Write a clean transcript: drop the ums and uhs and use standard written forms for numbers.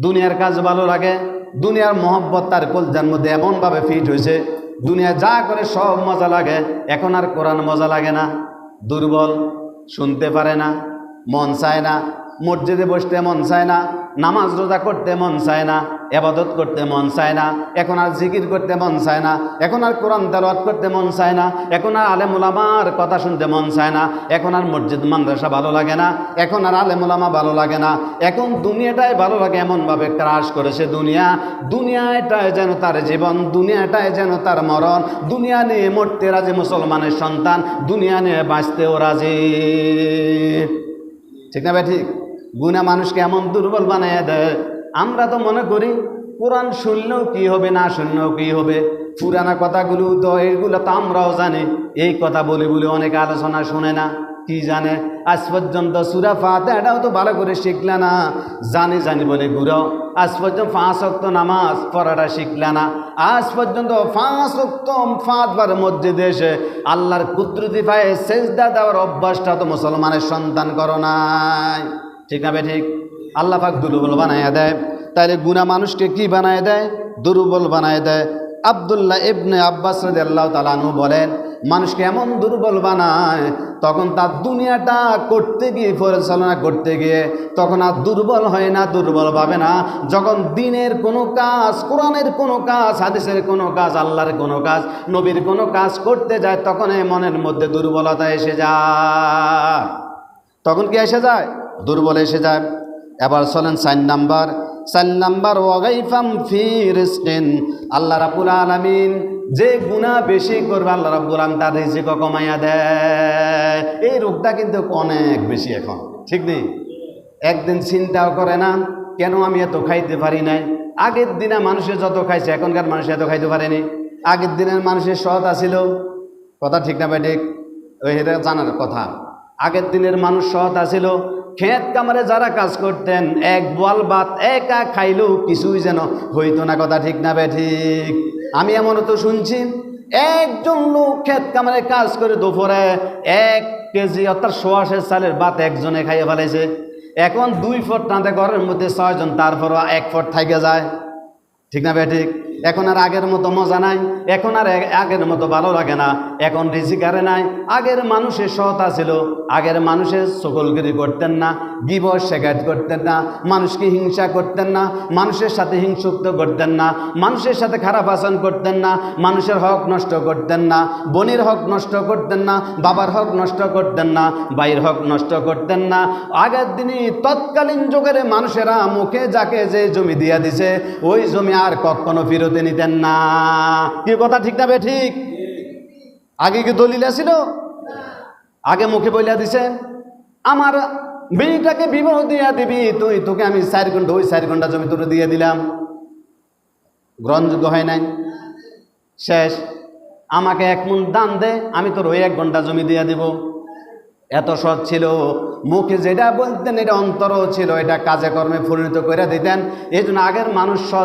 দুনিয়ার কাজ ভালো লাগে, দুনিয়ার মহব্বত তার কলজার মধ্যে এমনভাবে ফিট হয়েছে, দুনিয়া যা করে সব মজা লাগে। এখন আর কোরআন মজা লাগে না, দুর্বল, শুনতে পারে না, মন চায় না, মসজিদে বসতে মন চায় না, নামাজ রোজা করতে মন চায় না, ইবাদত করতে মন চায় না, এখন আর জিকির করতে মন চায় না, এখন আর কোরআন তেলাওয়াত করতে মন চায় না, এখন আর আলেম উলামার কথা শুনতে মন চায় না, এখন আর মসজিদ মাদ্রাসা ভালো লাগে না, এখন আর আলেম উলামা ভালো লাগে না, এখন দুনিয়াটাই ভালো লাগে। এমনভাবে ক্রাশ করেছে দুনিয়া, দুনিয়াটাই যেন তার জীবন, দুনিয়াটাই যেন তার মরণ। দুনিয়া নিয়ে মরতে রাজি মুসলমানের সন্তান, দুনিয়া নিয়ে বাঁচতেও রাজি। ঠিক না ভাই? ঠিক। গুনাহ মানুষকে এমন দুর্বল বানিয়ে দেয়। আমরা তো মনে করি কোরআন শুনলেও কি হবে, না শুনলেও কি হবে, পুরানা কথাগুলো তো এইগুলো তো আমরাও জানি। এই কথা বলে বলে অনেকে আলোচনা শুনে না, কি জানে আজ পর্যন্ত সূরা ফাতিহাটাও তো ভালো করে শিখলে না, জানি বলে ঘুরো। আজ পর্যন্ত 5 ওয়াক্ত নামাজ পড়াটা শিখলে না, আজ পর্যন্ত 5 ওয়াক্ত 5 বার মসজিদে এসে আল্লাহর কুদরতি পায়ে সেজদা দেওয়ার অভ্যাসটা তো মুসলমানের সন্তান করো নাই। ঠিক না বে? ঠিক। আল্লাহ পাক দুর্বল বানায় দেয়। তাইলে গুনাহ মানুষকে কি বানায় দেয়? দুর্বল বানায় দেয়। আব্দুল্লাহ ইবনে আব্বাস রাদিয়াল্লাহু তাআলা আনহু বলেন, মানুষকে এমন দুর্বল বানায়, তখন তার দুনিয়াটা করতে গিয়ে, পরিচালনা করতে গিয়ে তখন আর দুর্বল হয় না, দুর্বল ভাবে না। যখন দিনের কোনো কাজ, কোরআনের কোনো কাজ, হাদিসের কোনো কাজ, আল্লাহর কোনো কাজ, নবীর কোনো কাজ করতে যায়, তখন এই মনের মধ্যে দুর্বলতা এসে যায়। তখন কি এসে যায়? দুর্বল এসে যায়। এবার চলেন 4 নাম্বার ওয়াগাইফাম ফি রিজকিন। আল্লাহ রাব্বুল আলামিন যে গুনাহ বেশি করবে, আল্লাহ রাব্বুল আলামিন তার রিজিক কমাইয়া দেয়। এই রোগটা কিন্তু অনেক বেশি এখন, ঠিক নেই? একদিন চিন্তাও করে না, কেন আমি এত খাইতে পারি নাই। আগের দিনে মানুষের যত খাইছে, এখনকার মানুষ এত খাইতে পারেনি। আগের দিনের মানুষের সৎ আছিল, কথা ঠিক না ভাই? ঠিক। ওই এটা জানার কথা। আগের দিনের মানুষ সৎ আছিল, ক্ষেত কামারে যারা কাজ করতেন, এক বোয়াল ভাত একা খাইলেও কিছুই যেন হইতো না, কথা ঠিক না ভাই? ঠিক। আমি এমনও তো শুনছি, একজন লোক ক্ষেত কামারে কাজ করে দুপুরে 1 কেজি অর্থাৎ 1.5 চালের ভাত একজনে খাইয়ে ফেলেছে। এখন 2 ফুট টানতে ঘরের মধ্যে 6 জন, তারপরও 1 ফুট থেকে যায়। ঠিক না ভাই? ঠিক। এখন আর আগের মতো মজা নাই, এখন আর আগের মতো ভালো লাগে না, এখন রিজিক আরে নাই। আগের মানুষের সৎ ছিল, আগের মানুষের সকলগিরি করতেন না, গিবত শেখায়ত করতেন না, মানুষকে হিংসা করতেন না, মানুষের সাথে হিংসুক্ত করতেন না, মানুষের সাথে খারাপ আচরণ করতেন না, মানুষের হক নষ্ট করতেন না, বোনের হক নষ্ট করতেন না, বাবার হক নষ্ট করতেন না, ভাইয়ের হক নষ্ট করতেন না। আগের দিনে তৎকালীন যুগের মানুষেরা মুখে যাকে যে জমি দিয়া দিছে, ওই জমি আর কখনো ফিরতে নিতেন না। কি কথা ঠিক না বে? ঠিক। আগে কি দলিল ছিল? আগে মুখে বইলা দিছে, আমার মেয়েটাকে বিবাহ দিয়া দিবি, তোকে আমি 4 ঘন্টা, ওই 4 ঘন্টা জমি তোকে দিয়ে দিলাম, গ্রহণযোগ্য হয় নাই। শেষ, আমাকে 1 মণ দান দে, আমি তোর ওই 1 ঘন্টা জমি দিয়ে দিব। এত সৎ ছিল, মুখে যেটা বলতেন এটা অন্তরও ছিল, এটা কাজে কর্মে পরিণত করে দিতেন। এই জন্য আগের মানুষ সৎ।